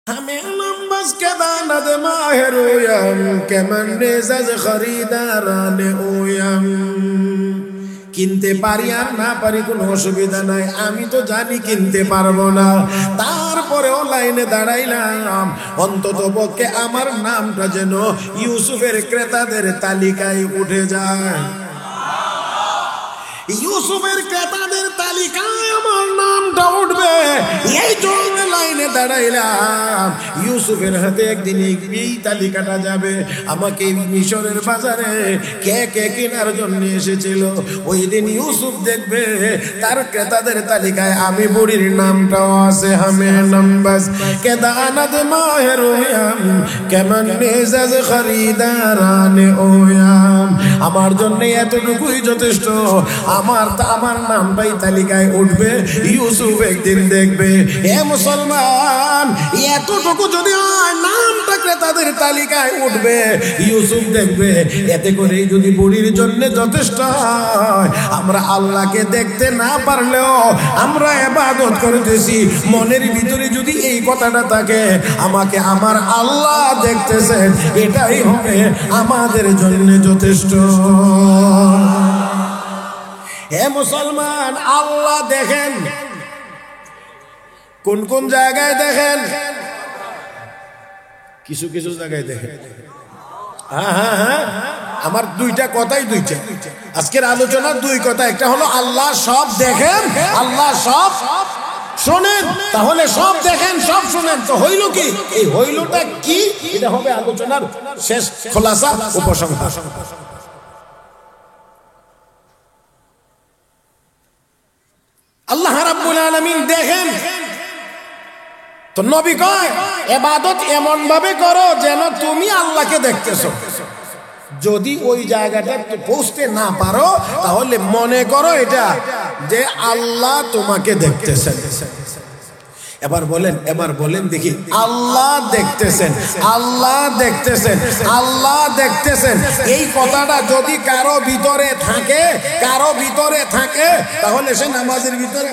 हमें नंबस के दानद माहरुयम के मन्ने जज खरीदाराने ओयम কিনতে পারি আর না পারি কোনো অসুবিধা নাই, আমি তো জানি কিনতে পারবো না, তারপরেও লাইনে দাঁড়াইলাম অন্তত পক্ষে আমার নামটা যেন ইউসুফের ক্রেতাদের তালিকায় উঠে যায়। ইউসুফের ক্রেতাদের তালিকায় আমার নামটা উঠবে, এই জন্য লাইনে দাঁড়াইলাম। ইউসুফের হাতে একদিন এই তালিকাটা যাবে। আমাকে মিশরের বাজারে কে কে কেনার জন্য এসেছিল, ওই দিন ইউসুফ দেখবে তার ক্রেতাদের তালিকায় আমি বুড়ির নামটাও আছে। হামে নম্বাস কে দানাদ মাহের ওয়াম কেমন নেজাজ খরিদারানে ওয়াম। আমার জন্য এতটুকুই যথেষ্ট, আমার নামটাই তালিকায় উঠবে। ইউসুফ একদিন দেখবে, হে মুসলমান, এতটুকু যদি নামটা ক্রেতাদের তালিকায় উঠবে, ইউসুফ দেখবে এতে করে যদি বুড়ির জন্য যথেষ্ট হয়। আমরা আল্লাহকে দেখতে না পারলেও আমরা ইবাদত করতেছি, মনের ভিতরে যদি এই কথাটা থাকে আমাকে আমার আল্লাহ দেখতেছেন, এটাই হবে আমাদের জন্য যথেষ্ট। হে মুসলমান, আল্লাহ দেখেন কোন কোন জায়গায় দেখেন, কিছু কিছু জায়গায় দেখেন। হ্যাঁ, আমার দুইটা কথাই দুইটা, আজকের আলোচনার দুই কথা। একটা হলো আল্লাহ সব দেখেন, আল্লাহ সব শোনেন। তাহলে সব দেখেন সব শোনেন, তো হইল কি? এই হইলটা কি, এটা হবে আলোচনার শেষ খোলাসা উপসংহার। আল্লাহ রাব্বুল আলামিন দেখেন, তো নবী কয় ইবাদত এমন ভাবে করো যেন তুমি আল্লাহকে দেখতেছো। যদি ওই জায়গাটা পৌঁছতে না পারো তাহলে মনে করো এটা যে আল্লাহ তোমাকে দেখতেছেন। এবার বলেন দেখি, আল্লাহ দেখতেছেন, আল্লাহ দেখতেছেন, আল্লাহ দেখতেছেন, এই কথাটা যদি কারো ভিতরে থাকে তাহলে সে নামাজের ভিতরে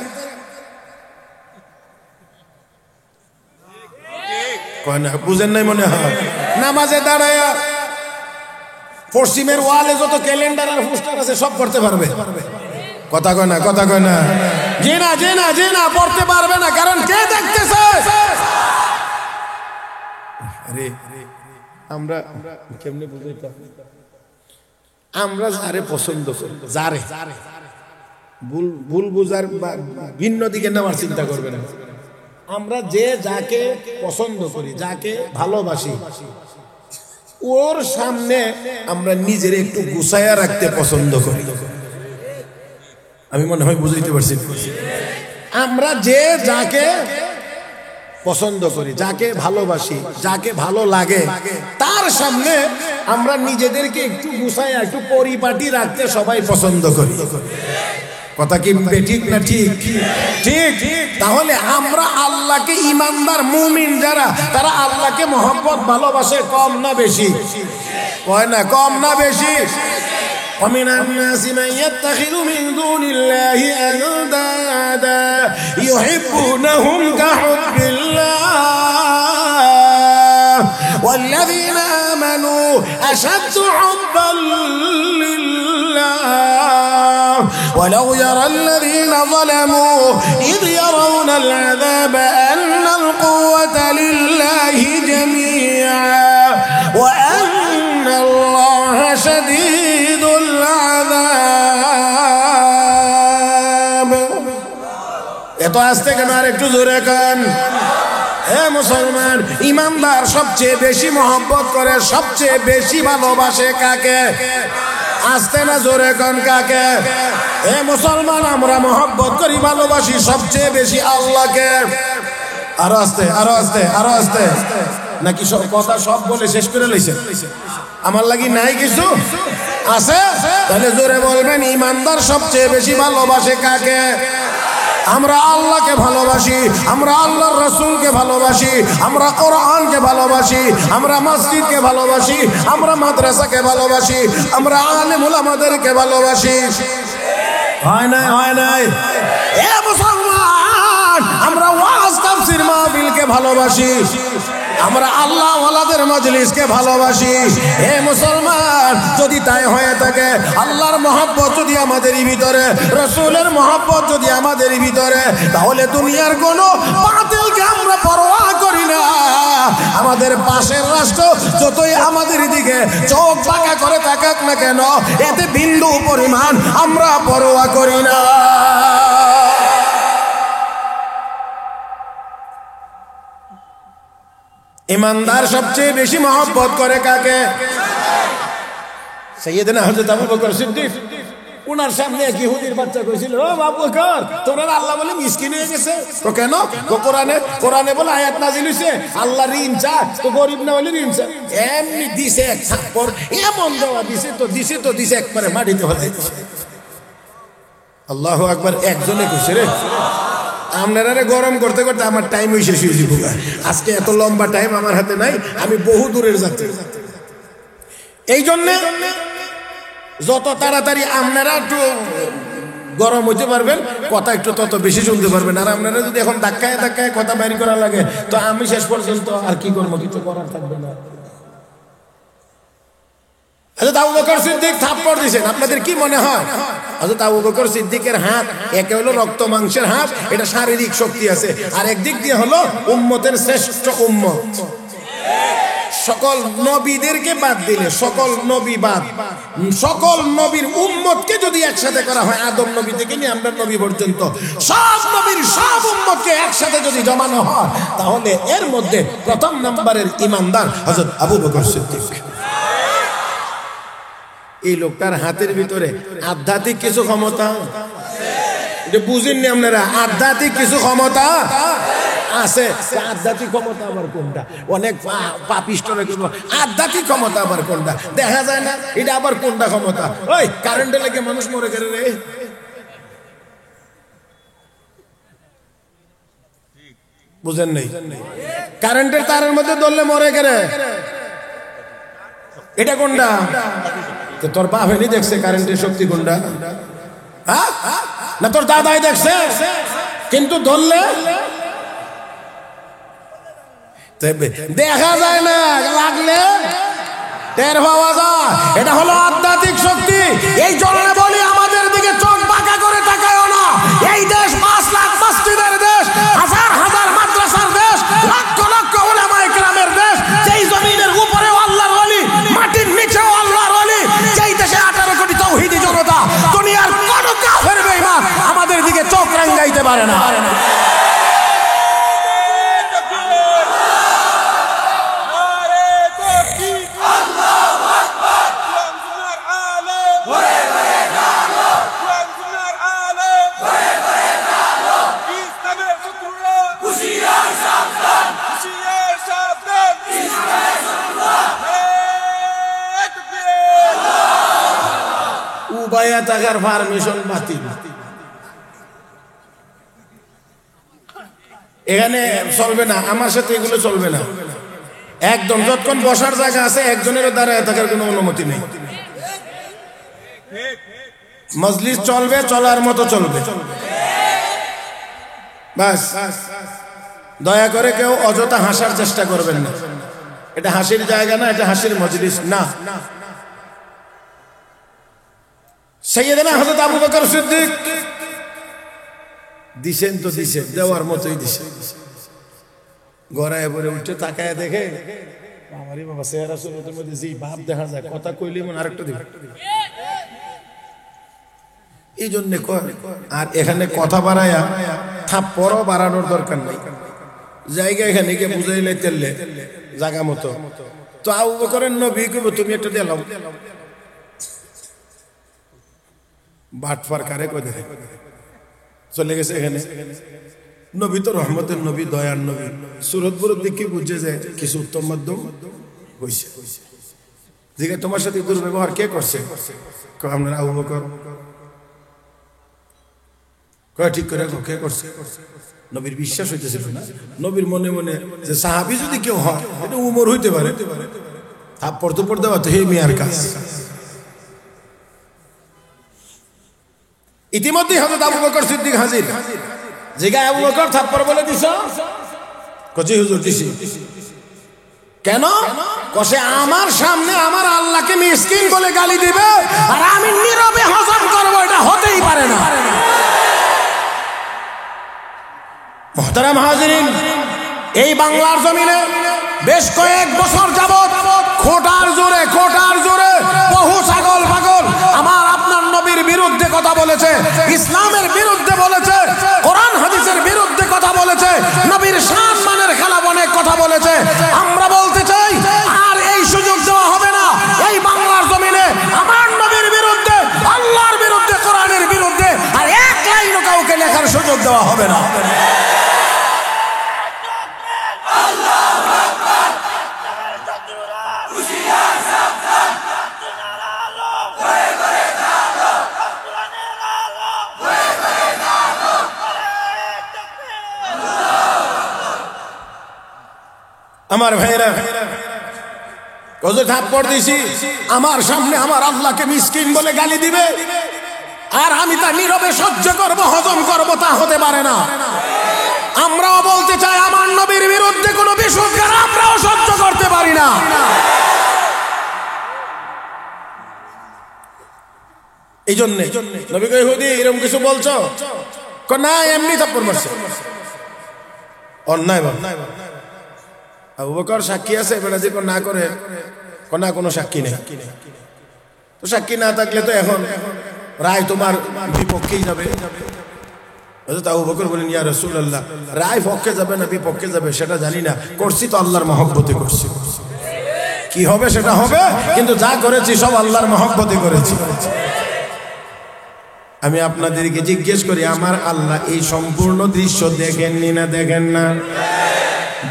বুঝেন নাই মনে হয়। নামাজে দাঁড়ায় পশ্চিমের ওয়ালে যত ক্যালেন্ডার আর পোস্টার আছে সব করতে পারবে, কথা কয় না, যে না পড়তে পারবে না, কারণ কে দেখতেছে? আরে আমরা কেমনে বুঝাইতাম, আমরা যারে পছন্দ করি, যারে ভুল বুঝার ভিন্ন দিকে নেওয়ার চিন্তা করবে না। আমরা যাকে পছন্দ করি, যাকে ভালোবাসি, ওর সামনে আমরা নিজের একটু গুছায়া রাখতে পছন্দ করি। আমি মনে হয় বুঝাইতে পারছি। আমরা যাকে পছন্দ করি, যাকে ভালোবাসি, যাকে ভালো লাগে, তার সামনে আমরা নিজেদেরকে একটু গুছায়া একটু পরিপাটি রাখতে সবাই পছন্দ করি। কথা কি ঠিক না? ঠিক। তাহলে আমরা আল্লাহকে, ইমানদার মুমিন যারা, তারা আল্লাহকে মহব্বত ভালোবাসে কম না বেশি? কয় না, কম না বেশি? ومن الناس من يتخذ من دون الله أندادا يحبونهم كحب الله والذين آمنوا أشد حبا لله ولو يرى الذين ظلموا إذ يرون العذاب أن القوة لله جميعا وأن الله شديد العذاب। এত আস্তে কেন, আর একটু জোরে কান। হে মুসলমান, ইমানদার সবচেয়ে বেশি মহব্বত করে, সবচেয়ে বেশি ভালোবাসে কাকে? আস্তে না জোরে কান, কাকে? হে মুসলমান, আমরা মহব্বত করি, ভালোবাসি সবচেয়ে বেশি আল্লাহকে। আরো আস্তে নাকি সব কথা সব বলে শেষ করে লইছে? আমার লাগি নাই কিছু আছে? তাহলে জোরে বলবেন, ইমানদার সবচেয়ে বেশি ভালোবাসে কাকে? আমরা আল্লাহকে ভালোবাসি, আমরা আল্লাহর রাসূলকে ভালোবাসি, আমরা কোরআনকে ভালোবাসি, আমরা মসজিদকে ভালোবাসি, আমরা মাদ্রাসাকে ভালোবাসি, আমরা আলেম উলামাদেরকে ভালোবাসি। হয় নাই? এ মুসলমান, আমরা ওয়াজ তাফসীর তাফসীর মাহফিলকে ভালোবাসি, আমরা আল্লাহ ওয়ালাদের মজলিসকে ভালোবাসি। হে মুসলমান, যদি তাই হয়ে থাকে, আল্লাহর মহব্বত যদি আমাদের ভিতরে, রাসূলের মহব্বত যদি আমাদের ভিতরে, তাহলে দুনিয়ার কোনো বাতিলকে আমরা পরোয়া করি না। আমাদের পাশের রাষ্ট্র যতই আমাদের দিকে চোখ বাঁকা করে তাকাক না কেন, এতে বিন্দু পরিমাণ আমরা পরোয়া করি না। ইমানদার সবচেয়ে বেশি মহব্বত করে কাকে? সাইয়েদনা হযরত আবু বকর সিদ্দিক। উনার সামনে এক ইহুদির বাচ্চা কইছিল, ও আবু বকর, তোরা আল্লাহ বলে মিসকিন হয়ে গেছে। তো কেন? তো কোরআনে বলে আয়াত নাযিল হইছে, আল্লাহ ঋণ চা, তো গরিব না হলে ঋণ চা। এমনি দিছে এক থাপ্পড়, এমন দেওয়া দিছে একবারে মাটিতে হতে। আল্লাহু আকবার। একজনে কইছে, রে আপনারা গরম করতে করতে আমার টাইম শেষ হয়ে যাবো। আজকে এত লম্বা টাইম আমার হাতে নাই, আমি বহু দূরের যাত্রী। এই জন্য যত তাড়াতাড়ি আপনারা একটু গরম হইতে পারবেন, কথা একটু তত বেশি শুনতে পারবেন। আর আপনারা যদি এখন ধাক্কায় কথা বাইর করা লাগে, তো আমি শেষ পর্যন্ত আর কি করবো, কিছু করার থাকবে না। হযরত আবু বকর সিদ্দিক থাপ্পড় দিয়েছেন, আপনাদের কি মনে হয়? হযরত আবু বকর সিদ্দিকের হাত একে হলো রক্ত মাংসের হাত, এটা শারীরিক শক্তি আছে, আর একদিক দিয়ে হলো উম্মতের শ্রেষ্ঠ উম্মত। সকল নবীদেরকে বাদ দিলে, সকল নবীর উম্মতকে যদি একসাথে করা হয়, আদম নবী থেকে নিয়ে আমরা নবী পর্যন্ত সব নবীর সব উম্মতকে একসাথে যদি জমানো হয়, তাহলে এর মধ্যে প্রথম নাম্বারের ঈমানদার হযরত আবু বকর সিদ্দিক। এই লোকটার হাতের ভিতরে আধ্যাত্মিক কিছু ক্ষমতা, এটা বুঝেননি আপনারা? আধ্যাত্মিক কিছু ক্ষমতা আছে। আধ্যাত্মিক ক্ষমতা আবার কোনটা? অনেক পাপিষ্টরা কিন্তু আধ্যাত্মিক ক্ষমতা আবার কোনটা দেখা যায় না, এটা আবার কোনটা ক্ষমতা? ওই কারেন্টে লেগে মানুষ মরে গেলে রে, বুঝেন নাই? কারেন্টের তারের মধ্যে ধরলে মরে গেলে, এটা কোনটা? তোর বাপ এনে দেখছে কারেন্টের শক্তি কোনটা? না তোর দাদাই দেখছে, কিন্তু ধরলে দেখা যায় না, লাগলে টের পাওয়া যায়। এটা হলো আধ্যাত্মিক শক্তি। এই জন্য বলি, আমাদের দিকে চোখ বাঁকা করে তাকায়ও না। এই দেশ 5 লাখ মসজিদের দেশ, হাজার হাজার মাদ্রাসার দেশ, লক্ষ লক্ষ উলামায়ে কেরামের দেশ, যেই জমিনের উপরেও আল্লাহর ওলি, মাটির নিচেও আল্লাহর ওলি, যেই দেশে 18 কোটি তাওহীদি জনতা, দুনিয়ার কোন কাফের বেঈমান আমাদের দিকে চোখ রাঙাইতে পারে না। উবায়া টাকার পারমিশন বাতিল, এখানে চলবে না, আমার সাথে এগুলো চলবে না একদম। যতক্ষণ বসার জায়গা আছে, একজনের দাঁড়ায় থাকার কোনো অনুমতি নেই। মজলিস চলবে, চলার মতো চলবে, বাস। দয়া করে কেউ অযথা হাসার চেষ্টা করবেন না, এটা হাসির জায়গা না, এটা হাসির মজলিস না। সাইয়েদনা হযরত আবু বকর সিদ্দিক দিছেন তো দিছেন, দেওয়ার মতোই দিছেন। গড়ায় পরে উঠে তাকায় দেখে, আমারই বাবা চেহারা সুরতের মধ্যে যেই ভাব দেখা যায়, কথা কইলে মনে আরেকটা দিবে, এই জন্য কয়। আর এখানে কথা বাড়ায়া থাপ্পড়ও বাড়ানোর দরকার নাই, জায়গা এখানে গিয়ে বুঝাইলে তেললে জায়গা মতো। তো আবু বকরের নবী কইব, তুমি একটা দিলাম বাটফার কারে কই দেখে চলে গেছে এখানে। নবী তো রহমতের নবী, দয়ার নবী, সুরত বুরত দেখে বুঝে যে কিছু উত্তম মাধ্যম হয়েছে। জিজ্ঞাসা, তোমার সাথে দুর্ব্যবহার কে করছে? আপনার আবু বকর। কয় ঠিক করে কে করছে? নবীর বিশ্বাস হইতেছিল না। নবীর মনে মনে যে সাহাবী যদি কেউ হয়, এটা উমর হইতে পারে, থাপ্পড় তো পড়তে পারতো, হে মিয়ার কাজ। ইতিমধ্যে হযরত আবু বকর সিদ্দিক হাজির। জিজ্ঞাসা, আবু বকর থাপ্পড় বলে দিছ? কচি হুজুর দিছি কেন? কসে আমার সামনে আমার আল্লাহকে মিসকিন বলে গালি দিবে আর আমি নীরবে হজম করবো, এটা হতেই পারে না। মুহতারাম হাজিরিন, এই বাংলার জমিনে বেশ কয়েক বছর যাবত খোটার জোরে বহু ছাগল পাগল আমার আপনার নবীর বিরুদ্ধে কথা বলেছে, ইসলামের বিরুদ্ধে বলেছে, কোরআন হাদিসের বিরুদ্ধে কথা বলেছে, নবীর সম্মানের খেলাফ অনেক কথা বলেছে। আমরা বলতে চাই আর এই সুযোগ দেওয়া হবে না। এই বাংলার জমিনে আমার নবীর বিরুদ্ধে, আল্লাহর বিরুদ্ধে, কোরআনের বিরুদ্ধে আর এক লাইনও কাউকে লেখার সুযোগ দেওয়া হবে না। আমার ভাইরা, ওদের থাপ্পড় দিছি, আমার সামনে আমার আল্লাহকে মিসকিন বলে গালি দিবে আর আমি তা নীরবে সহ্য করব, হজম করব, তা হতে পারে না। আমরাও বলতে চাই আমার নবীর বিরুদ্ধে কোনো বিশুদ্ধ আমরাও সহ্য করতে পারি না। এই জন্য নবী কই হুদি এরকম কিছু বলছো না, এমনি থাপ্পড় মারছে, অন্যায় বাবা। আবু বকর সাক্ষী আছে, এবার যদি না করে না কোনো সাক্ষী নেই, তো সাক্ষী না থাকলে তো এখন রায় তোমার বিপক্ষেই যাবে। আবু বকর বলেন, ইয়া রাসূলুল্লাহ, রায় পক্ষে যাবে না বিপক্ষে যাবে সেটা জানি না, করছি তো আল্লাহর মহব্বতে করছি, কি হবে সেটা হবে, কিন্তু যা করেছি সব আল্লাহর মহব্বতে করেছি। আমি আপনাদেরকে জিজ্ঞেস করি, আমার আল্লাহ এই সম্পূর্ণ দৃশ্য দেখেননি না দেখেন না?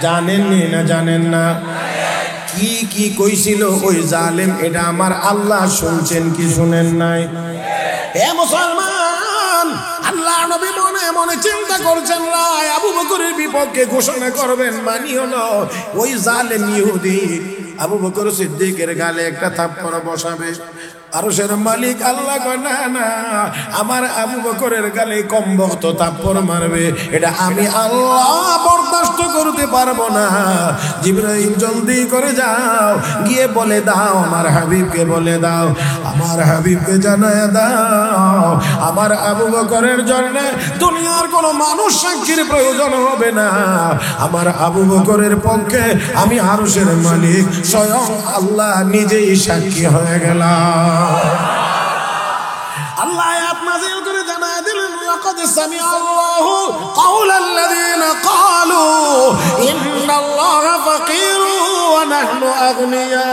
জানেননি না জানেন না? কি কি কইছিল ওই জালেম, এটা আমার আল্লাহ শুনছেন কি শুনেন নাই? হে মুসলমান, আল্লাহ নবী মনে মনে চিন্তা করছেন রায় আবু বকরের বিপক্ষে ঘোষণা করবেন, মানি হলো ওই জালেম ইহুদি আবু বকর সিদ্দিকের গালে একটা থাপ্পড় বসাবে। আরশের মালিক আল্লাহ কয় না না, আমার আবু বকরের গালে কম বক্ত থাপ্পড় মারবে, এটা আমি আল্লাহ বরদাস্ত করতে পারবো না। জিবরাইল জলদি করে যাও, গিয়ে বলে দাও, আমার হাবিবকে বলে দাও, আমার হাবিবকে জানায় দাও, আমার আবু বকরের জন্য দুনিয়ার কোনো মানুষ সাক্ষীর প্রয়োজন হবে না, আমার আবু বকরের পক্ষে আমি আরশের মালিক স্বয়ং আল্লাহ নিজেই সাক্ষী হয়ে গেলাম। আল্লাহ আয়াত নাযিল করে জানায় দিলেন, লাকাদ সামিআল্লাহু কাওলাল্লাযীনা ক্বালু ইন্নাল্লাহা ফাকীরু ওয়া নাহনু আগনিয়া।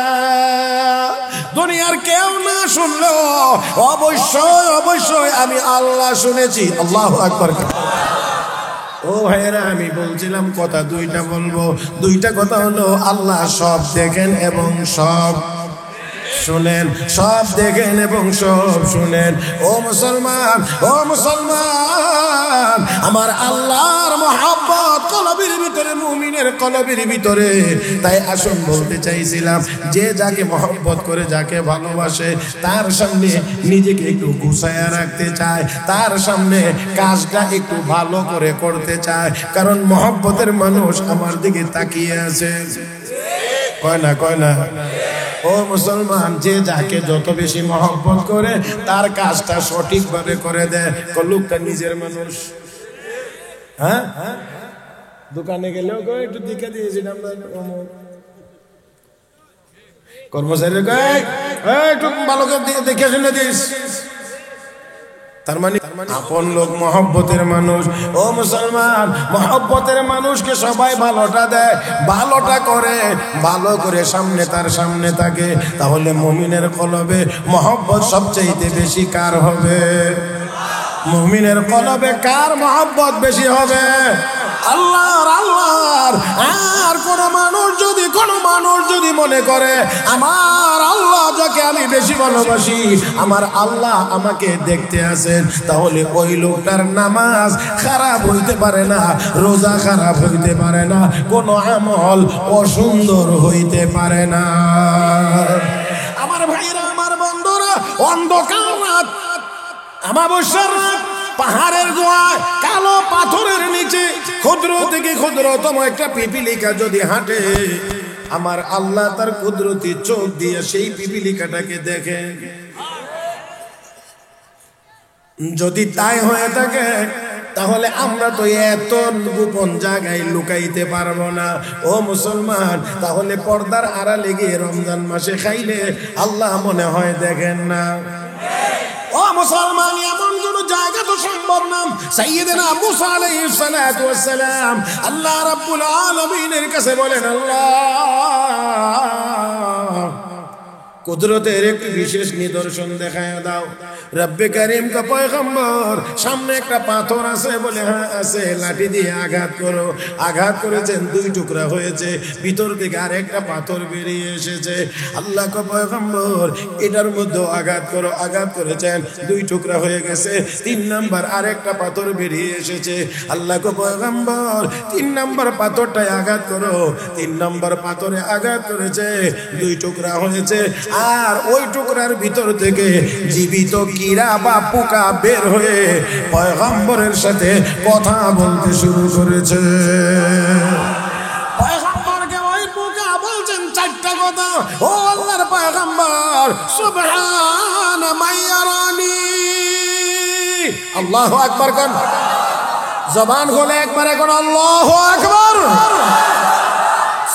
দুনিয়ার কেউ না শুনলেও অবশ্যই অবশ্যই আমি আল্লাহ শুনেছি। আল্লাহু আকবার। ও ভাইরা, আমি বলছিলাম কথা দুইটা বলবো, দুইটা কথা হলো আল্লাহ সব দেখেন এবং সব শুনেন, সব দেখেন এবং সব শুনেন। ও মুসলমান, ও মুসলমান, আমার আল্লাহর মহব্বত কলবের ভিতরে, মুমিনের কলবের ভিতরে। তাই আসুন বলতে চাইছিলাম, যে যাকে মহব্বত করে, যাকে ভালোবাসে, তার সামনে নিজেকে একটু গুছায়া রাখতে চায়, তার সামনে কাজটা একটু ভালো করে করতে চায়, কারণ মহব্বতের মানুষ আমার দিকে তাকিয়ে আছে। কয় না, কয় না? ও মুসলমান, যে যাকে যত বেশি মহব্বত করে তার কাজটা সঠিকভাবে করে দেয়। লোকটা নিজের মানুষ, হ্যাঁ, দোকানে গেলেও একটু দিকে দিয়েছিলাম, কর্মচারী একটু ভালো করে দেখে শুনে দিস, তার মানে আপন লোক, মহব্বতের মানুষ। ও মুসলমান, মহব্বতের মানুষকে সবাই ভালোটা দেয়, ভালোটা করে, ভালো করে সামনে তার সামনে থাকে। তাহলে মুমিনের কলবে মহব্বত সবচাইতে বেশি কার হবে? মুমিনের কলবে কার মহব্বত বেশি হবে? আল্লাহর। আল্লাহর। আর কোন মানুষ যদি মনে করে আমার আল্লাহ যাকে আমি বেশি ভালোবাসি, আমার আল্লাহ আমাকে দেখতে আছেন, তাহলে ওই লোকটার নামাজ খারাপ হইতে পারে না, রোজা খারাপ হইতে পারে না, কোনো আমল অসুন্দর হইতে পারে না। আমার ভাইরা, আমার বন্ধুরা, অন্ধকার রাত, আমাবস্যার রাত, পাহাড়ের গোয়ায় কালো পাথরের নিচে ক্ষুদ্র থেকে ক্ষুদ্রতম একটা পিপিলিকা যদি হাঁটে, আমার আল্লাহ তার কুদরতি চোখ দিয়ে সেই পিপিলিকাটাকে দেখে। যদি তাই হয়ে থাকে তাহলে আমরা তো এত গোপন জায়গায় লুকাইতে পারবো না। ও মুসলমান, তাহলে পর্দার আড়ালে গিয়ে রমজান মাসে খাইলে আল্লাহ মনে হয় দেখেন না? ও মুসলমান, এমন কোন জায়গা তো সম্ভব না। সাইয়েদনা মুসা আলাইহিস সালাতু ওয়াস সালাম আল্লাহ রাব্বুল আলামিনের কাছে বলেন, আল্লাহ কুদরতের একটি বিশেষ নিদর্শন দেখায় দাও। রব্বে কারীম কা পয়গম্বর, সামনে একটা পাথর আছে? বলে হ্যাঁ আছে। লাঠি দিয়ে আঘাত করো। আঘাত করেছেন, দুই টুকরা হয়েছে, ভিতর থেকে আরেকটা পাথর বেরিয়ে এসেছে। আল্লাহ কা পয়গম্বর, এটার মধ্যে আঘাত করো। আঘাত করেছেন, দুই টুকরা হয়ে গেছে। 3 নাম্বার আরেকটা পাথর বেরিয়ে এসেছে। আল্লাহ কা পয়গম্বর, 3 নাম্বার পাথরটায় আঘাত করো। 3 নাম্বার পাথরে আঘাত করেছে, দুই টুকরা হয়েছে। আর ওই টুকরার ভিতর থেকে জীবিত কীড়া বা পোকা বের হয়ে পয়গম্বরের সাথে কথা বলতে শুরু করেছে। পয়গম্বরকে ওই পোকা বলছেন 4টা কথা। ও আল্লাহর পয়গম্বর, সুবহানা মাইয়ারানি। আল্লাহু আকবার কোন? জবান খুলে একবার এখন আল্লাহু আকবার।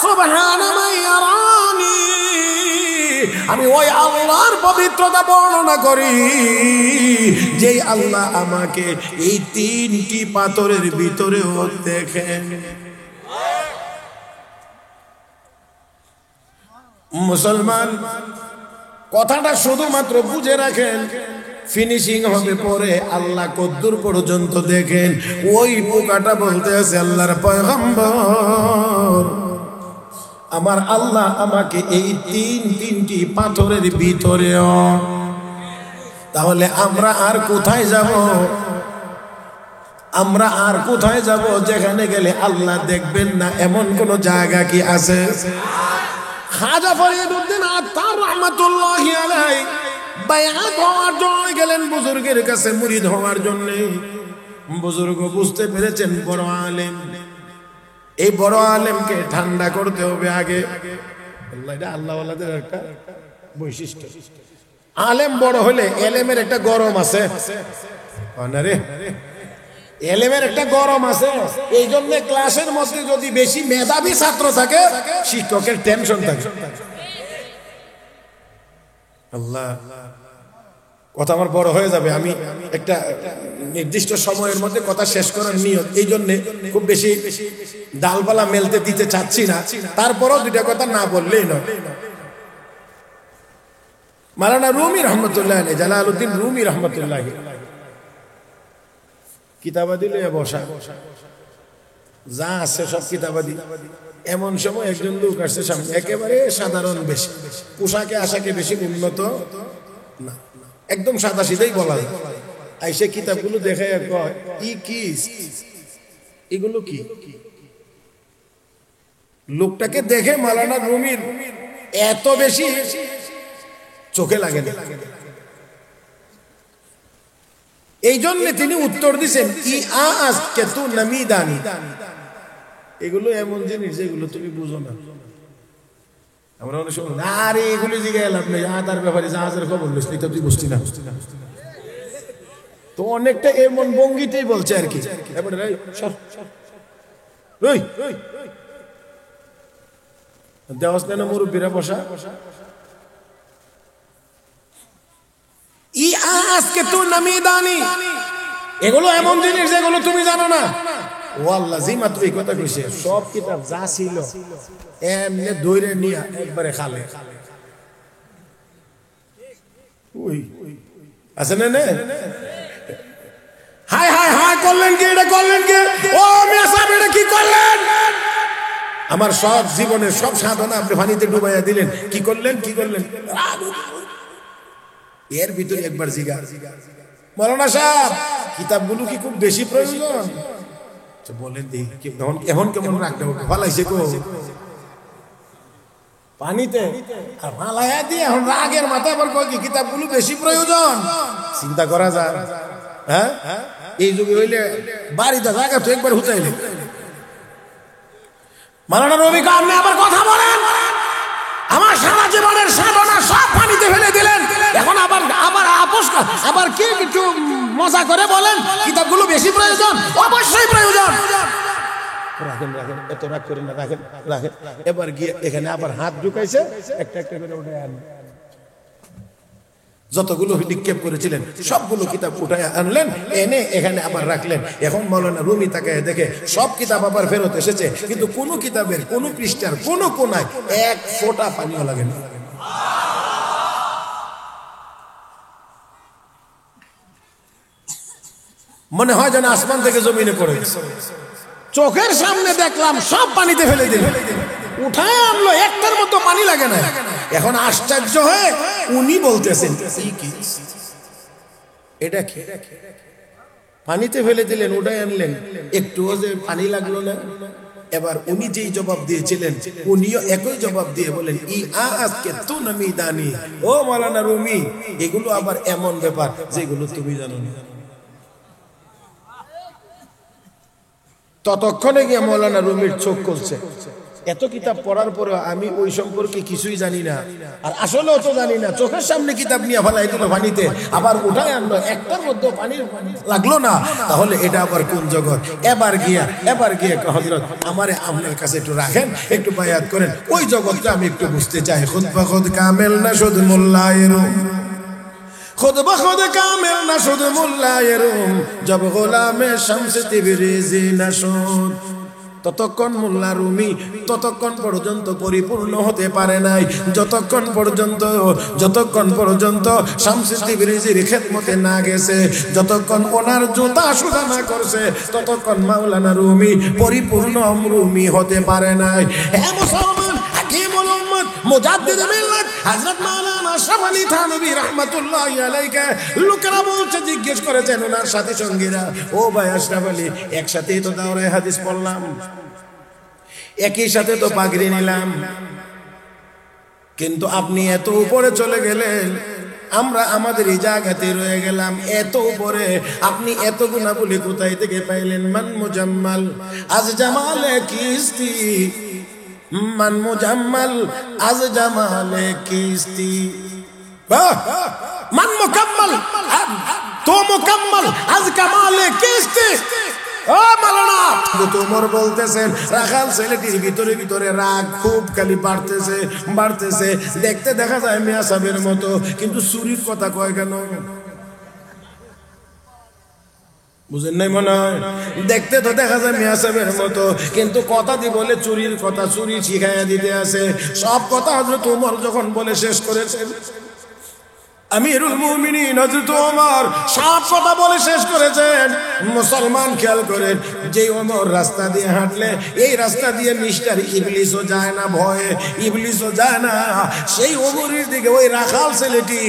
সুবহানা মাইয়ারানি। আমি ওই আল্লাহর পবিত্রতা বর্ণনা করি, যেই আল্লাহ আমাকে এই 3টি পাথরের ভিতরেও দেখেন। মুসলমান, কথাটা শুধুমাত্র বুঝে রাখেন, ফিনিশিং হবে পরে। আল্লাহ কদ্দুর পর্যন্ত দেখেন। ওই পোকাটা বলতে আছে, আল্লাহর পয়গম্বর, আমার আল্লাহ আমাকে এই 3টি পাথরের ভিতরেও। তাহলে আমরা আর কোথায় যাব? আমরা আর কোথায় যাব যেখানে গেলে আল্লাহ দেখবেন না? এমন কোন জায়গা কি আছে? খাজা ফরিদউদ্দিন আত্তার রাহমাতুল্লাহি আলাইহি বায়াত হওয়ার জন্য গেলেন বুজুর্গের কাছে, মুরিদ হওয়ার জন্য। বুজুর্গ বুঝতে পেরেছেন বড় আলেম, এই বড় আলেমকে ঠান্ডা করতে হবে আগে। এটা আল্লাহ ওয়ালাদের একটা বৈশিষ্ট্য। আলেম বড় হলে এলেমের একটা গরম আছে। এলেমের একটা গরম আছে। এই জন্য ক্লাসের মধ্যে যদি বেশি মেধাবী ছাত্র থাকে, শিক্ষকের টেনশন থাকে। আল্লাহ, কথা আমার বড় হয়ে যাবে, আমি একটা নির্দিষ্ট সময়ের মধ্যে কথা শেষ করার নিয়ত। এই জন্য খুব বেশি ডালপালা মেলতে দিতে চাচ্ছি না। তারপরও 2টা কথা না বললেই নয়। মাওলানা রুমি রহমতুল্লাহ আলাইহি, জালালউদ্দিন রুমি রহমতুল্লাহ, কিতাবাদি লয়ে বসা, যা আছে সব কিতাবাদি। এমন সময় একজন লোক আসছে সামনে, একেবারে সাধারণ বেশি, পোশাকে আশাকে বেশি উন্নত না, একদম সাদা সিধাই বলা যায়। আইসে কিতাবগুলো দেখে কয়, কি এগুলো কি? লোকটাকে দেখে মাওলানা রুমির এত বেশি চোখে লাগে না। এই জন্য তিনি উত্তর দিছেন, আজকে তু নামিদানি। এগুলো এমন জিনিস যেগুলো তুমি বুঝো না। আমরা অনেক সময় আরে এগুলো জিজ্ঞাসা লাভ নেই, তার ব্যাপারে জাহাজের খবর নিস, এটা তুই বুঝতি না। তো অনেকটা এমন ভঙ্গিতেই বলছে আর কি। দেওয়াস না মুরব্বীরা বসা, আজকে তু নামিদানি। এগুলো এমন জিনিস যেগুলো তুমি জানো না। ও আল্লাহ, জি মাত্র এই কথা কইছে, সব কিতাব যা ছিল এমনি ধরে নিয়ে একবারে খালে। ওই আছে না? হাই হাই হাই করলেন কি? এটা করলেন কি? ও মিয়া সাহেব, এটা কি করলেন? আমার সব জীবনের সব সাধনা আপনি পানিতে ডুবাইয়া দিলেন। কি করলেন? কি করলেন? এর ভিতরে একবার জিগা, মাওলানা সাহেব কিতাবগুলো কি খুব বেশি প্রয়োজন? বলেন দেখি, এখন কেমন রাখতে হবে? ফালাইছে কো পানিতে, আর ফালাইয়া দিয়ে এখন রাগের মাথায় আবার কয় কি কিতাবগুলো বেশি প্রয়োজন? চিন্তা করা যায়। হ্যাঁ, এই যুগে হইলে বাড়িতে জায়গা তো একবার হুতাইলে। মাওলানা রুমি আপনি আবার কথা বলেন, আমার সারা জীবনের সাধনা সব পানিতে ফেলে দিলেন, এখন আবার আবার আপোষ আবার কি একটু মজা করে বলেন কিতাবগুলো বেশি প্রয়োজন? অবশ্যই প্রয়োজন। রাখেন রাখেন, এত রাগ করেন না, রাখেন রাখেন। এবার গিয়ে এখানে আবার হাত ঢুকাইছে, একটা একটা করে উঠে আন। যতগুলো নিক্ষেপ করেছিলেন সবগুলো কিতাব উঠায় আনলেন, এনে এখানে আবার রাখলেন। এখন মাওলানা রুমি তাকায় দেখে সব কিতাব আবার ফেরত এসেছে, কিন্তু কোনো কিতাবের কোনো পৃষ্ঠার কোনো কোনায় এক ফোঁটা পানিও লাগে না। মনে হয় যেন আসমান থেকে জমিনে পড়ে গেছে। চোখের সামনে দেখলাম সব পানিতে ফেলে দিল, উঠায় আনলো, একটার মতো পানি লাগে না। এখন আশ্চর্য হয়ে উনি বলতেছেন এটা কি? পানিতে ফেলে দিলেন, উঠায় আনলেন, একটুও যে পানি লাগলো না। এবার উনি যেই জবাব দিয়েছিলেন উনিও একই জবাব দিয়ে বলেন ই আজকে তো নামি দানি। ও মাওলানা রুমি, এগুলো আবার এমন ব্যাপার যেগুলো তুমি জানো না। ততক্ষণে গিয়ে মাওলানা রুমির চোখ খুলছে। এত কিতাব পড়ার পরে আমি ওই সম্পর্কে কিছুই জানি না, আর আসলেও তো জানি না। চোখের সামনে কিতাব নিয়ে ফেলাই দিল পানিতে, আবার উঠায় আনলো, একটার মধ্যে পানি লাগলো না। তাহলে এটা আবার কোন জগৎ? এবার গিয়ে হযরত আমারে আপনার কাছে একটু রাখেন, একটু বায়াত করেন, ওই জগৎটা আমি একটু বুঝতে চাই। খুদ বখুদ কামেল না শুধু মোল্লায়ের, खुद ब खुद कामिल न शुद मुल्लाए रूम, जब गुलामे शम्स तिबरिजी न शुद। ততক্ষণ মোল্লা রুমি ততক্ষণ পর্যন্ত পরিপূর্ণ হতে পারে নাই, যতক্ষণ পর্যন্ত শামসুল তিবরিজির খেদমতে না গেছে, যতক্ষণ ওনার জুতা সুদা না করছে, ততক্ষণ মাওলানা রুমি পরিপূর্ণ রুমি হতে পারে নাই। হে মুসলমান, হাকিমুল উম্মত, মুজাদ্দিদ মিল্লাত হযরত মাওলানা আশরাফ আলী থানভী রাহমাতুল্লাহি আলাইহি লোকেরা বলছে, জিজ্ঞেস করেছেন ওনার সাথী সঙ্গীরা, ও ভাই আশরাফ আলী, একসাথেই তো দাওরায়ে হাদিস পড়লাম, একই সাথে তো পাগড়ি নিলাম, কিন্তু আপনি এত উপরে চলে গেলেন, আমরা আমাদের এই জায়গাতে রয়ে গেলাম এত উপরে, আপনি এত গুণাবলী কোথায় থেকে পাইলেন? মান মুজাম্মাল আজ জামালে কিস্তি, মান মুজাম্মাল আজ জামালে কিস্তি, মান মুকাম্মাল তো মুকাম্মাল আজ কামালে কিস্তি। ও মাওলানা, তোমার বলতেছেন রাখাল ছেলেটির ভিতরে রাগ খুব খালি বাড়তেছে, দেখতে দেখা যায় মিয়া সাহেবের মতো, কিন্তু চুরির কথা কয় কেন? বুঝেন নাই মনে হয়? দেখতে তো দেখা যায় মিয়া সাহেবের মতো, কিন্তু কথা দি বলে চুরির কথা, চুরি শিখাইয়া দিতে আছে। সব কথা হযরত ওমর যখন বলে শেষ করেছেন, আমিরুল মুমিনিন হযরত ওমর সব কথা বলে শেষ করেছেন। মুসলমান খেয়াল করেন, যে ওমর রাস্তা দিয়ে হাঁটলে এই রাস্তা দিয়ে মিস্টার ইবলিসও যায় না, ভয়ে ইবলিসও যায় না, সেই ওমরের দিকে ওই রাখাল ছেলেটি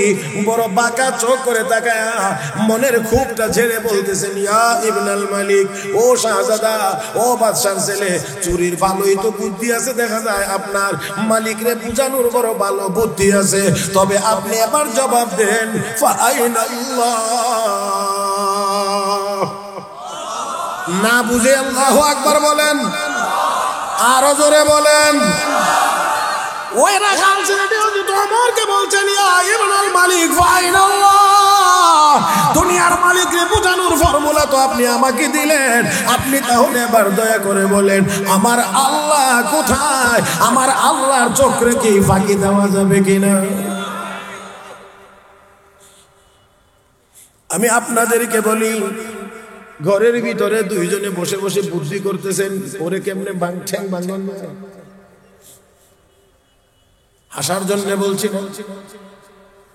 বড় বাঁকা চোখ করে তাকায় মনের খুবটা ঝেড়ে বলতেছেন, ইয়া ইবনাল মালিক, ও শাহজাদা, ও বাদশার ছেলে, চুরির ভালোই তো বুদ্ধি আছে, দেখা যায় আপনার মালিকরে বুঝানোর বড় ভালো বুদ্ধি আছে, তবে আপনি এবার জবাব দেন, ফাআইনা আল্লাহ। না বুঝে আল্লাহু আকবার বলেন, আরো জোরে বলেন। ওই রাখাল ছেলেটি হযরত ওমরকে বলছেন, ইয়া ইবনুল মালিক ফাআইনা আল্লাহ, দুনিয়ার মালিককে বোঝানোর ফর্মুলা তো আপনি আমাকে দিলেন, আপনি তাহলে এবার দয়া করে বলেন আমার আল্লাহ কোথায়? আমার আল্লাহর চক্রে কি ফাঁকি দেওয়া যাবে কিনা? আমি আপনাদেরকে বলি, ঘরের ভিতরে দুইজনে বসে বসে বুদ্ধি করতেছেন, ওরে কেমনে ঠ্যাং ভাঙন না, হাসার জন্য বলছি না।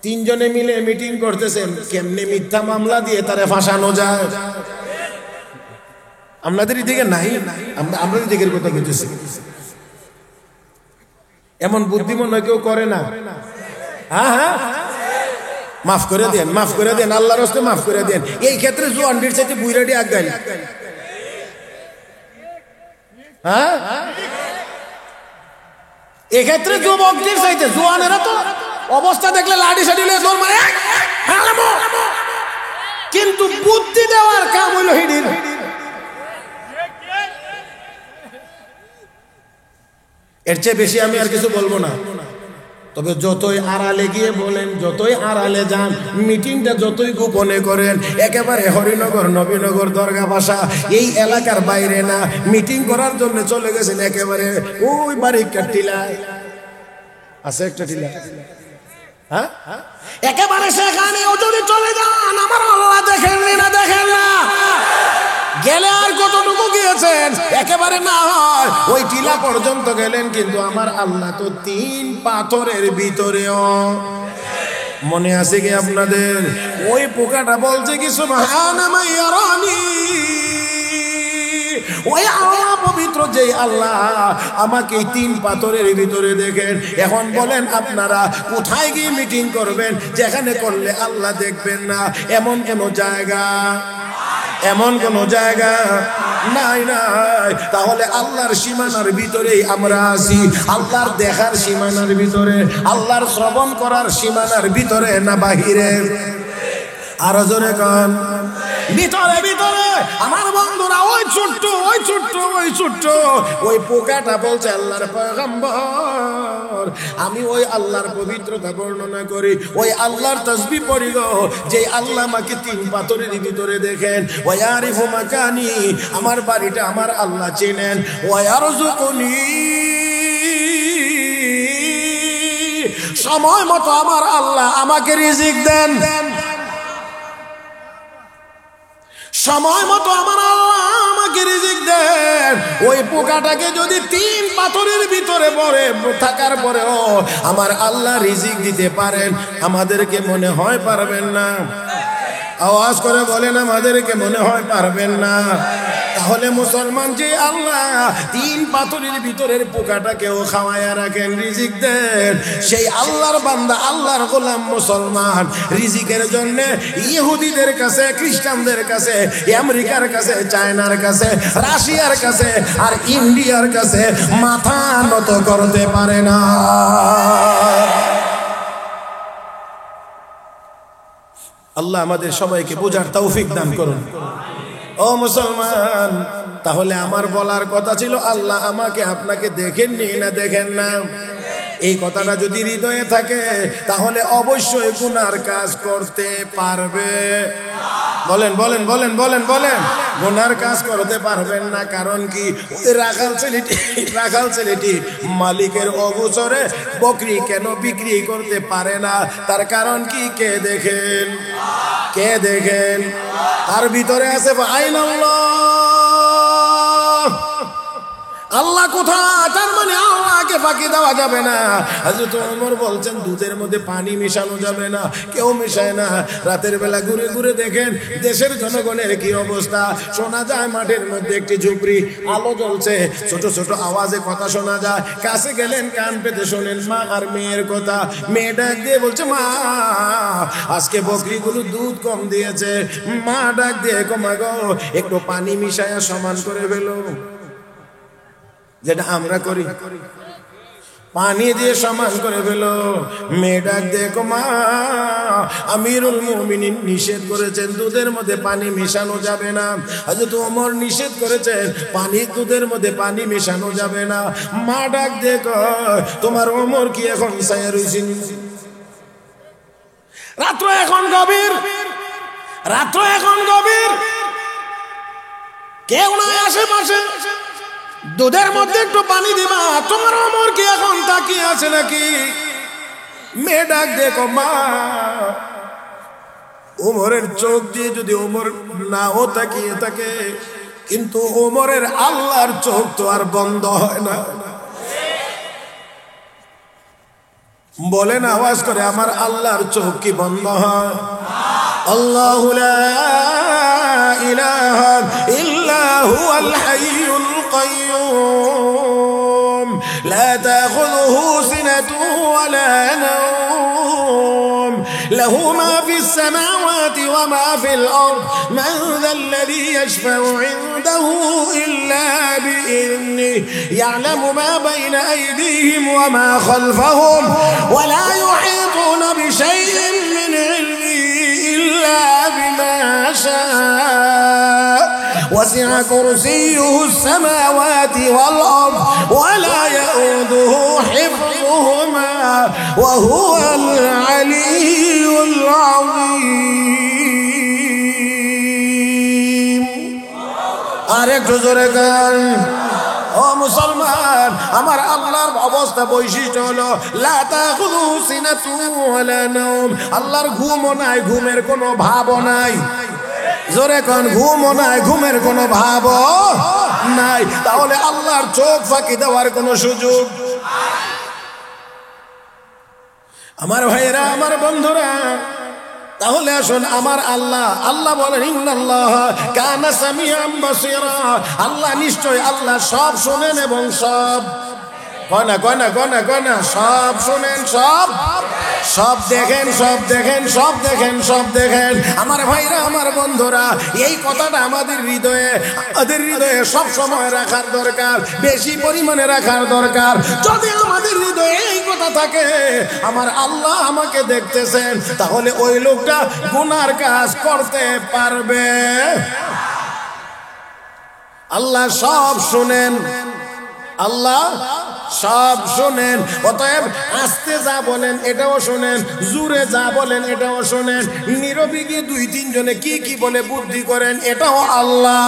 তিনজনে মিলে মিটিং করতেছেন কেমনে মিথ্যা মামলা দিয়ে তারে ফাঁসানো যায়। আপনাদের দিকে নাই, আমরা দিকের কথা বলতেছি। এমন বুদ্ধিমান কেউ করে না। হ্যাঁ হ্যাঁ, মাফ করে দেন, আল্লাহর রাস্তায় মাফ করে দেন। এই ক্ষেত্রে জোয়ানটির সাথে বুইরাটি আগাই। হ্যাঁ, এক্ষেত্রে যুবকদের চাইতে জোয়ানেরা তো অবস্থা দেখলে লাঠি সাঠি জোর মারে। কিন্তু বুদ্ধি দেওয়ার কাম হইল হিডির। এর চেয়ে বেশি আমি আর কিছু বলবো না। তবে যতই আড়ালে গিয়ে বলেন, যতই আড়ালে যান, মিটিংটা যতই গোপনে করেন, একেবারে হরিনগর, নবীনগর, দরগা ভাষা এই এলাকার বাইরে না, মিটিং করার জন্য চলে গেছেন একেবারে ওই বাড়ির টিলা আছে একটা টিলা, হ্যাঁ, একেবারে সেখানেও যদি চলে যান, আমার আল্লাহ দেখেন না, দেখেন না, গেলে আর কতটুকু গিয়েছেন, একেবারে না হয় ওই টিলা পর্যন্ত গেলেন, কিন্তু আমার আল্লাহ তো 3 পাথরের ভিতরেও। মনে আছে কি আপনাদের? ওই পোকাটা বলছে কি সুবহানাল্লাহি, ওই আল্লাহ পবিত্র যে আল্লাহ আমাকে 3 পাথরের ভিতরে দেখেন। এখন বলেন আপনারা কোথায় গিয়ে মিটিং করবেন যেখানে করলে আল্লাহ দেখবেন না? এমন কোন জায়গা, এমন কোন জায়গা নাই, নাই। তাহলে আল্লাহর সীমানার ভিতরেই আমরা আছি, আল্লাহর দেখার সীমানার ভিতরে, আল্লাহর শ্রবণ করার সীমানার ভিতরে না বাহিরে? আরো জোরে কান, ভিতরে ভিতরে। আমার বন্ধুরা ওই ছোট্ট ওই ছোট্ট ওই ছোট্ট ওই পোকাটা বলছে আল্লাহর পয়গম্বর আমি ওই আল্লাহর পবিত্রতা বর্ণনা করি, ওই আল্লাহর তাসবিহ পড়ি গো, যে আল্লাহ আমাকে 3 পাথরের ভিতরে দেখেন। ওয়ারিফু মাকানি, আমার বাড়িটা আমার আল্লাহ চেনেন। ওয়ারযুকুনি, সময় মতো আমার আল্লাহ আমাকে রিজিক দেন, সময় মতো আমার আল্লাহ আমাকে রিজিক দেন। ওই পোকাটাকে যদি 3 পাথরের ভিতরে পড়ে থাকার পরেও আমার আল্লাহ রিজিক দিতে পারেন, আমাদেরকে মনে হয় পারবেন না? আওয়াজ করে বলেন, আমাদেরকে মনে হয় পারবেন না? তাহলে মুসলমান যে আল্লাহ 3 পাথরের ভিতরের পোকাটাকেও খাওয়ায়া রাখেন, রিজিক দেন, সেই আল্লাহর বান্দা, আল্লাহর গোলাম মুসলমান রিজিকের জন্য ইহুদিদের কাছে, খ্রিস্টানদের কাছে, আমেরিকার কাছে, চায়নার কাছে, রাশিয়ার কাছে আর ইন্ডিয়ার কাছে মাথা নত করতে পারে না। আল্লাহ আমাদের সবাইকে বোঝার তৌফিক দান করুন। ও মুসলমান, তাহলে আমার বলার কথা ছিল আল্লাহ আমাকে আপনাকে দেখেননি না দেখেন না? এই কথাটা যদি হৃদয়ে থাকে তাহলে অবশ্যই গুনার কাজ করতে পারবে। বলেন বলেন বলেন বলেন বলেন, গুনার কাজ করতে পারবেন না। কারণ কি? ওই রাখাল ছেলেটি মালিকের অগোচরে বকরি কেন বিক্রি করতে পারে না? তার কারণ কি? কে দেখেন? কে দেখেন? তার ভিতরে আছে আইনাল্লাহ, আল্লাহ কোথায়? তার মানে আল্লাহকে ফাঁকি দেওয়া যাবে না। হযরত ওমর বলছেন দুধের মধ্যে পানি মেশানো যাবে না, কেউ মেশায় না। রাতের বেলা ঘুরে ঘুরে দেখেন দেশের জনগণের কি অবস্থা। শোনা যায় মাঠের মধ্যে একটি ঝুপড়ি, আলো জ্বলছে, ছোট ছোট আওয়াজে কথা শোনা যায়। কাছে গেলেন, কান পেতে শোনেন মা আর মেয়ের কথা। মেয়ে ডাক দিয়ে বলছে, মা আজকে বকরিগুলো দুধ কম দিয়েছে। মা ডাক দিয়ে, কমা গো, একটু পানি মিশায়া সমান করে ফেলো, যেটা আমরা করি, পানি দিয়ে সমান করে ফেলো। মেয়ে ডাক দেখো, মা আমিরুল মুমিনিন নিষেধ করেছেন দুধের মধ্যে পানি মেশানো যাবে না। হযরত ওমর নিষেধ করেছেন দুধের মধ্যে পানি মেশানো যাবে না। মা ডাক দেখো, তোমার ওমর কি এখন ছায়া রইছেন? রাত্র এখন গভীর, রাত্র এখন গভীর, কেউ নাই আশেপাশে, দুধের মধ্যে একটু পানি দিবা। তোমার ওমর কি এখন তাকিয়ে আছে নাকি? মেয়ে ডাক দেখো, মা ওমরের চোখ দিয়ে যদি ওমর নাও তাকিয়ে থাকে, কিন্তু ওমরের আল্লাহর চোখ তো আর বন্ধ হয় না। বলেন আওয়াজ করে, আমার আল্লাহর চোখ কি বন্ধ হয়? আল্লাহু লা ইলাহা ইল্লা হুয়াল হাইয়ুল কাইয়্যুম লা তাখুযুহু সিনাতুন ওয়া লা নাওম লাহু মা ফিস সামাওয়াতি ওয়া মা ফিল আরদ মান যাল্লাযী ইয়াশফাউ ইনদাহু ইল্লা বিইذনিহি ইয়া'লামু মা বাইনা আইদিহিম ওয়া মা খালফাহুম ওয়া লা ইউহীতুনা বিশাইইন মিন ইলমিহি ইল্লা বিমা وسع كرسيه السماوات والأرض ولا يؤوده حفظهما وهو العلي العظيم আরেকটু জোরে গান ও মুসলমান আমার আল্লাহর অবস্থা বৈশিষ্ট্য হলো লা তাখুযু সিনাতু ওয়ালা নাওম আল্লাহর ঘুমও নাই ঘুমের কোনো ভাবও নাই জোরে কোন ঘুমও নাই ঘুমের কোনো ভাবও নাই তাহলে আল্লাহর চোখ ফাঁকি দেওয়ার কোনো সুযোগ আমার ভাইরা আমার বন্ধুরা তাহলে আসুন আমার আল্লাহ আল্লাহ বলেন ইন্নাল্লাহ কানা সামিআম বাসীরা আল্লাহ নিশ্চয় আল্লাহ সব শুনেন এবং সব কনা সব শুনেন সব দেখেন আমার ভাইরা আমার বন্ধুরা এই কথাটা আমাদের হৃদয়ে সব সময় রাখার দরকার বেশি পরিমাণে রাখার দরকার যদি আমাদের হৃদয়ে এই কথা থাকে আমার আল্লাহ আমাকে দেখতেছেন তাহলে ওই লোকটা গুনার কাজ করতে পারবে আল্লাহ সব শুনেন আল্লাহ সব শুনেন অতএব আস্তে যা বলেন এটাও শুনেন জোরে যা বলেন এটাও শুনেন নীরবে গিয়ে দুই তিনজনে কি কি বলে বুদ্ধি করেন এটাও আল্লাহ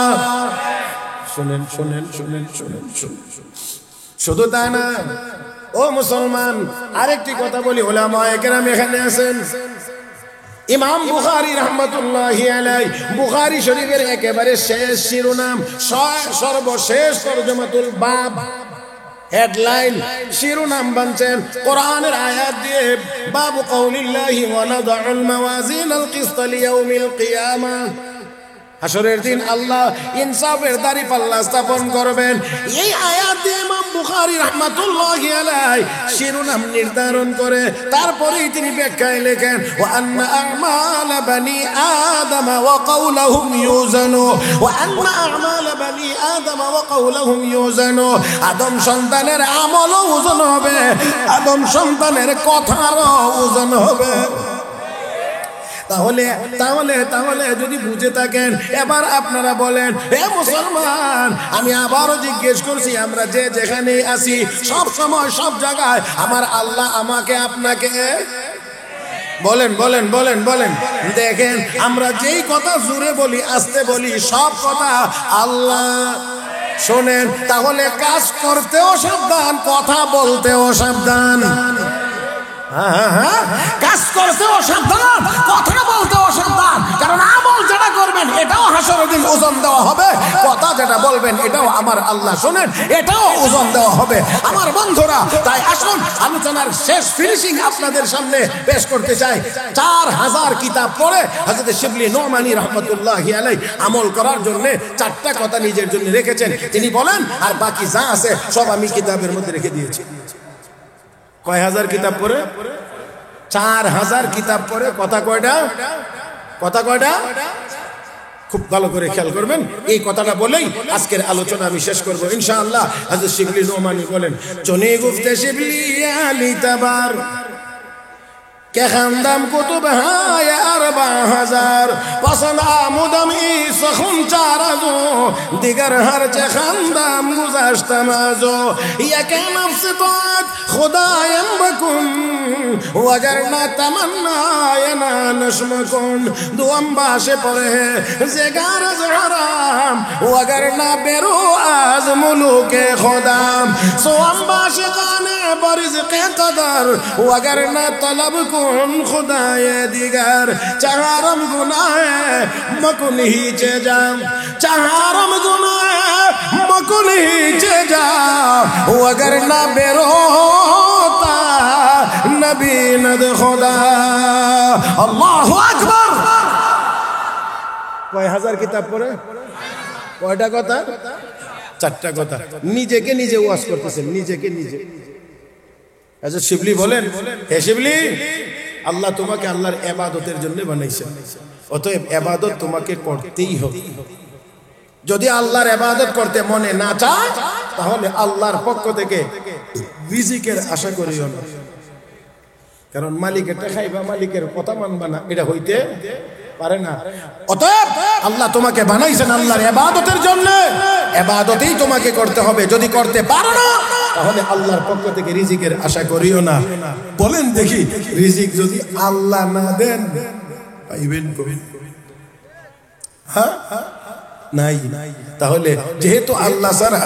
শুনেন শুধু তা না ও মুসলমান আরেকটি কথা বলি উলামায়ে কেরাম এখানে আছেন ইমাম বুখারী রাহমাতুল্লাহি আলাইহি বুখারী শরীফের একেবারে শেষ শিরোনাম সর্বশেষ তরজমাতুল বাব হেডলাইন শিরোনাম বানছেন কোরআনের আয়াত দিয়ে বাবু কাউলিল্লাহি ওয়া নাদাউল মাওয়াজিনাল কিসত লিয়াউমিল কিয়ামাহ হাসরের দিন আল্লাহ ইনসাফের দাঁড়িপাল্লা স্থাপন করবেন এই আয়াত দিয়ে ইমাম বুখারী রাহমাতুল্লাহি আলাইহি শিরোনাম নির্ধারণ করে তারপরেই তিনি ব্যাখ্যায় লেখেন ওয়া আন্না আ'মাল বানি আদম ওয়া কাওলুহুম ইউজানু আদম সন্তানের আমলও ওজন হবে আদম সন্তানের কথারও ওজন হবে তাহলে যদি বুঝে থাকেন এবার আপনারা বলেন হে মুসলমান আমি আবারও জিজ্ঞেস করছি আমরা যে যেখানে আছি সব সময় সব জায়গায় আমার আল্লাহ আমাকে আপনাকে বলেন দেখেন আমরা যেই কথা জোরে বলি আস্তে বলি সব কথা আল্লাহ শোনেন তাহলে কাজ করতেও সাবধান কথা বলতেও সাবধান কাজ করতেও সাবধান কথা বলতেও সাবধান কারণ আমল যেটা করবেন এটাও হাসরের দিন ওজন দেওয়া হবে কথা যেটা বলবেন এটাও আমার আল্লাহ শোনেন এটাও ওজন দেওয়া হবে আমার বন্ধুরা তাই আসুন আলোচনার শেষ ফিনিশিং আপনাদের সামনে পেশ করতে চাই 4000 কিতাব পড়ে হযরত শিবলি নোমানী রাহমাতুল্লাহি আলাইহি আমল করার জন্য 4টা কথা নিজের জন্য রেখেছেন তিনি বলেন আর বাকি যা আছে সব আমি কিতাবের মধ্যে রেখে দিয়েছি কয় হাজার কিতাব পড়ে 4000 কিতাব পড়ে কথা কয়টা খুব ভালো করে খেয়াল করবেন এই কথাটা বলেই আজকের আলোচনা আমি শেষ করব ইনশাআল্লাহ হযরত শিবলি নোমানী বলেন চনে গুফতে শিবলি আলী তাবার কে খানদাম কুতুব হায় 4000 পসন্দ আমুদমি সখুন চারাজো দিগার হর চে খানদাম গুজাশতাম আজো ইয়া কে নফস তাত খুদায়ম বকুন ওয়াগরনা তামান্না না নশমকুন দুম বাশে পড়ে যে গারজ হারাম ওয়াগরনা বেরো আজ মুলুকে খুদাম সোম বাশে কানে বরিজকে কদর ওয়াগরনা তलब खुदाए दिगर चारम गुनाहे मकुन ही चे जाम चारम गुनाहे मकुन ही चे जाम अगर ना बेरोता नबी नद खुदा अल्लाहु अकबर কয় হাজার কিতাব পড়ে কয়টা কথা 4টা কথা নিজেকে নিজে ওয়াজ করতেছেন নিজেকে নিজে হযরত শিবলি বলেন হে শিবলি আল্লাহ তোমাকে আল্লাহর ইবাদতের জন্য বানাইছেন অতএব ইবাদত তোমাকে করতেই হবে যদি আল্লাহর ইবাদত করতে মনে না চায় তাহলে আল্লাহর পক্ষ থেকে রিজিকের আশা করিও না কারণ মালিকেরটা খাইবা মালিকের কথা মানবা না এটা হইতে পারে না। অতএব আল্লাহ তোমাকে বানাইছেন আল্লাহর ইবাদতের জন্য, ইবাদতই তোমাকে করতে হবে। যদি করতে পারো না তাহলে আল্লাহর পক্ষ থেকে রিজিকের আশা করিও না। বলেন দেখি, রিজিক যদি আল্লাহ না দেন পাইবেন কবে? হ্যাঁ, নাই। তাহলে যেহেতু আল্লাহ ছাড়া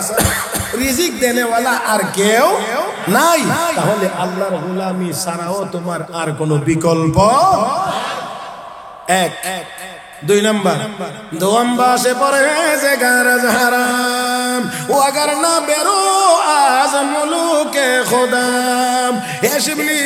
রিজিক দেনেওয়ালা আর কেউ নাই, তাহলে আল্লাহর গোলামি ছাড়াও তোমার আর কোনো বিকল্প এক। দুই নাম্বার, দোয়াম্বা সে পরে যে গারজ হারাম ও अगर না বেরো আজ মুলুকে খোদাম। হে শিবলি,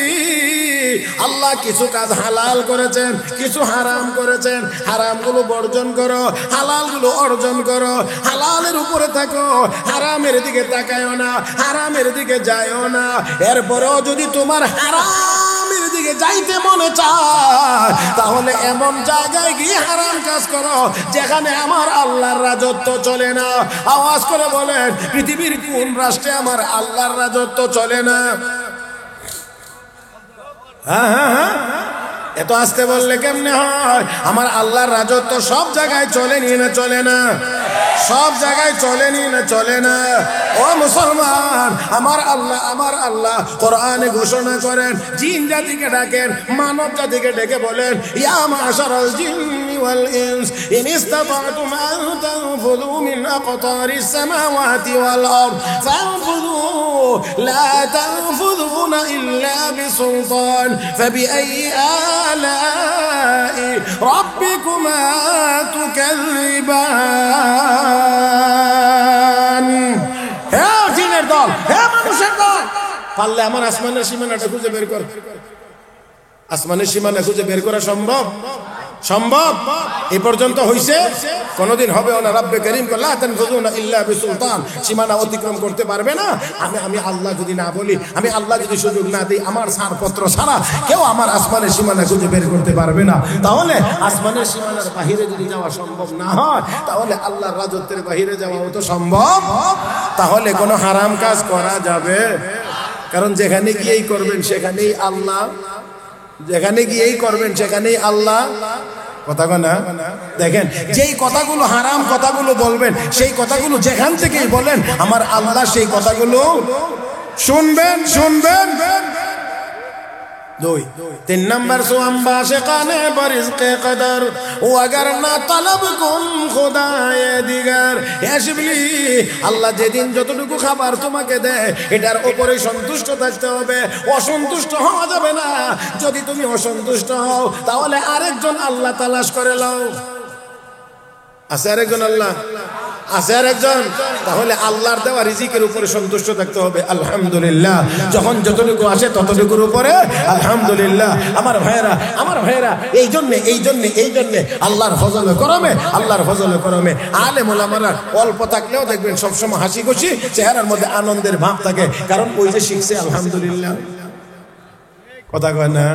আল্লাহ কিছু কাজ হালাল করেছেন, কিছু হারাম করেছেন। হারামগুলো বর্জন করো, হালালগুলো অর্জন করো। হালালের উপরে থাকো, হারামের দিকে তাকায়ও না, হারামের দিকে যায়ও না। এরপরেও যদি তোমার হারামের দিকে যাইতে মনে চায়, তাহলে এমন জায়গায় গিয়ে হারাম কাজ করো যেখানে আমার আল্লাহর রাজত্ব চলে না। আওয়াজ করে বলেন, পৃথিবীর কোন রাষ্ট্রে আমার আল্লাহর রাজত্ব চলে না? হ্যাঁ, এত আসতে বললে কেমনে হয়? আমার আল্লাহর রাজত্ব সব জায়গায় চলেনি না চলে না? সব জায়গায় চলেনি না চলে না? ও মুসলমান, আমার আল্লাহ কোরআনে ঘোষণা করেন, জিন জাতিকে ডাকেন, মানব জাতিকে ডেকে বলেন, ইয়া মাশারাল জিন্নি ওয়াল ইনস ইন ইসতাতা'তুম আন তানফুযু মিন আকতারিস সামাওয়াতি ওয়াল আরদ ফানফুযু লা তানফুযুনা ইল্লা বিসুলতান ফাবিআইয়ি আলা'i রাব্বিকুমা তুকাযযিবান। হে জিনের দল, হে মানুষের দল, পারলে আমার আসমানের সীমানাটা খুঁজে বের কর। আসমানের সীমানা খুঁজে বের করা সম্ভব? সম্ভব? এ পর্যন্ত হইছে, কোনদিন হবেও না। রব্বে করিম লা তানফুযুনা ইল্লা বিসুলতান, সীমানা অতিক্রম করতে পারবে না। আমি আল্লাহ যদি না বলি, আমি আল্লাহ যদি সুযোগ না দিই, আমার ছাড়পত্র ছাড়া কেউ আমার আসমানের সীমানা খুঁজে বের করতে পারবে না। তাহলে আসমানের সীমানার বাহিরে যদি যাওয়া সম্ভব না হয়, তাহলে আল্লাহর রাজত্বের বাহিরে যাওয়াও তো সম্ভব। তাহলে কোনো হারাম কাজ করা যাবে? কারণ যেখানে গিয়েই করবেন সেখানেই আল্লাহ, যেখানে গিয়েই করবেন সেখানেই আল্লাহ। কথা না দেখেন, যেই কথাগুলো হারাম কথাগুলো বলবেন, সেই কথাগুলো যেখান থেকেই বলেন, আমার আল্লাহ সেই কথাগুলো শুনবেন। দুই, তিন নম্বর সুআম্বা শেখানে বরিজকে কদর ও अगर না তলব কুম খুদায়ে দিগার। হে শিবলি, আল্লাহ যেদিন যতটুকু খাবার তোমাকে দেয় এটার উপরে সন্তুষ্ট থাকতে হবে, অসন্তুষ্ট হওয়া যাবে না। যদি তুমি অসন্তুষ্ট হও তাহলে আরেকজন আল্লাহ তালাশ করে লও। আছে আরেকজন আল্লাহ? আছে আরেকজন? তাহলে আল্লাহর দেওয়া রিজিকের উপরে সন্তুষ্ট থাকতে হবে। আলহামদুলিল্লাহ, যখন যতটুকু আসে ততটুকুর উপরে আলহামদুলিল্লাহ। আমার ভাইয়েরা, এই জন্যে আল্লাহর ফজলে করমে আলেম ওলামারা অল্প থাকলেও দেখবেন সবসময় হাসি খুশি চেহারার মধ্যে আনন্দের ভাব থাকে। কারণ ওই যে শিখছে আলহামদুলিল্লাহ। কথা কয় না?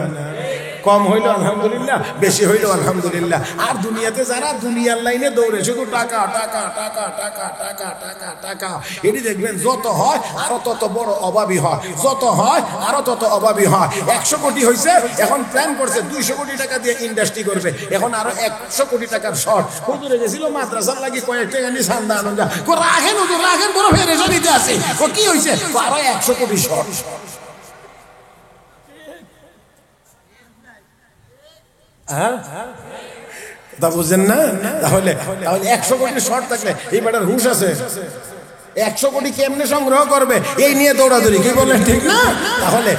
কম হইলো আলহামদুলিল্লাহ, বেশি হইলো আলহামদুলিল্লাহ। আর দুনিয়াতে যারা দুনিয়ার লাইনে দৌড়ে শুধু টাকা টাকা টাকা টাকা টাকা টাকা টাকা, এটি দেখবেন যত হয় আরো তত বড় অভাবী হয়, যত হয় আরো তত অভাবী হয়। 100 কোটি হয়েছে, এখন প্ল্যান করছে 200 কোটি টাকা দিয়ে ইন্ডাস্ট্রি করবে, এখন আরো 100 কোটি টাকার শর্ট। হুজুরে গেছিল মাদ্রাসার লাগি কয়েক টাকা নিয়ে সান্দা আনন্দ রাখেন, হুজুর রাখেন, বড় ফেরেশা দিতে আছে। কি হয়েছে? আরো 100 কোটি শর্ট। তা বুঝছেন না? তাহলে 100 কোটি শর্ট থাকলে এই বেটার হুশ আছে। 100 কোটি কেমনে সংগ্রহ করবে এই নিয়ে দৌড়াদৌড়ি, কি বলেন ঠিক না? তাহলে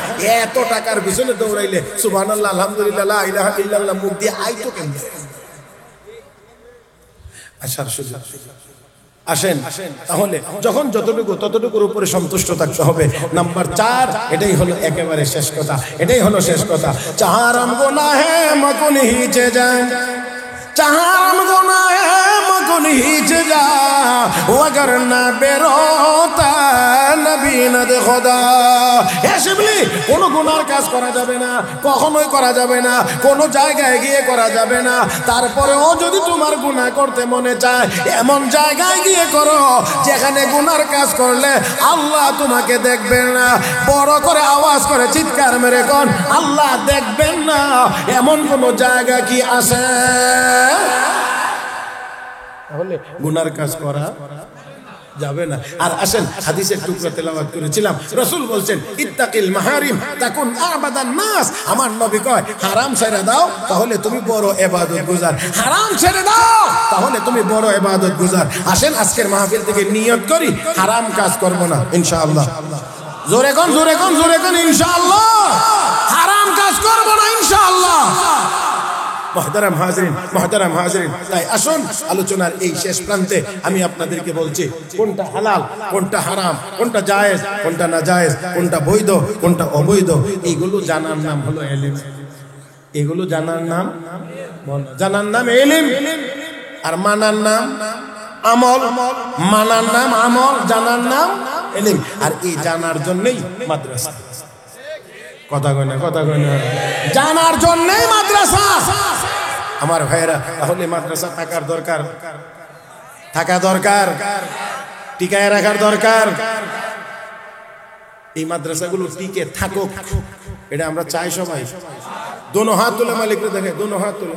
এত টাকার পিছনে দৌড়াইলে সুবহানাল্লাহ আলহামদুলিল্লাহ লা ইলাহা ইল্লাল্লাহ মুখ দিয়ে আইতো কেমনে? আসার সুযোগ আসেন। তাহলে যখন যতটুকু ততটুকুর উপরে সন্তুষ্ট থাকতে হবে। নাম্বার 4, এটাই হলো একেবারে শেষ কথা, এটাই হলো শেষ কথা। চাহারাম গুনাহে মকুন হিচে যায়, চাহারাম গুনাহে कुन्हीच जा अगर ना बेरोता नबी न दे खुदा হে শিবলি কোন গুনার কাজ করা যাবে না কখনোই করা যাবে না কোন জায়গায় গিয়ে করা যাবে না তারপরেও যদি তোমার গুনাহ করতে মনে চায় এমন জায়গায় গিয়ে করো যেখানে গুনার কাজ করলে আল্লাহ তোমাকে দেখবেন না বড় করে আওয়াজ করে চিৎকার মেরে কোন আল্লাহ দেখবেন না এমন কোন জায়গা কি আছে তাহলে গুনার কাজ করা যাবে না আর আসেন হাদিসের টুকরা তেলাওয়াত করেছিলাম রাসূল বলেন ইত্তাকিল মাহারিম তাকুন আবাদান নাস আমার নবী কয় হারাম ছেড়ে দাও তাহলে তুমি বড় ইবাদত গুজার হারাম ছেড়ে দাও তাহলে তুমি বড় ইবাদত গুজার আসেন আজকের মাহফিল থেকে নিয়ত করি হারাম কাজ করব না ইনশাআল্লাহ জোরে কোন ইনশাআল্লাহ হারাম কাজ করব না ইনশাআল্লাহ মুহতারাম হাজরিন তাই আসুন আলোচনার এই শেষ প্রান্তে আমি আপনাদেরকে বলছি কোনটা হালাল কোনটা হারাম কোনটা জায়েজ কোনটা নাজায়েজ কোনটা বৈধ কোনটা অবৈধ এইগুলো জানার নাম হলো ইলম এগুলো জানার নাম ইলম আর মানার নাম আমল মানার নাম আমল জানার নাম ইলম আর এই জানার জন্যই মাদ্রাসা কথা কয় না জানার জন্যই মাদ্রাসা আমার ভাইরা তাহলে মাদ্রাসা থাকা দরকার টিকায় রাখার দরকার এই মাদ্রাসাগুলো টিকে থাকুক এটা আমরা চাই সবাই দোনো হাত তুলে মালিককে দেখে দোনো হাত তুলে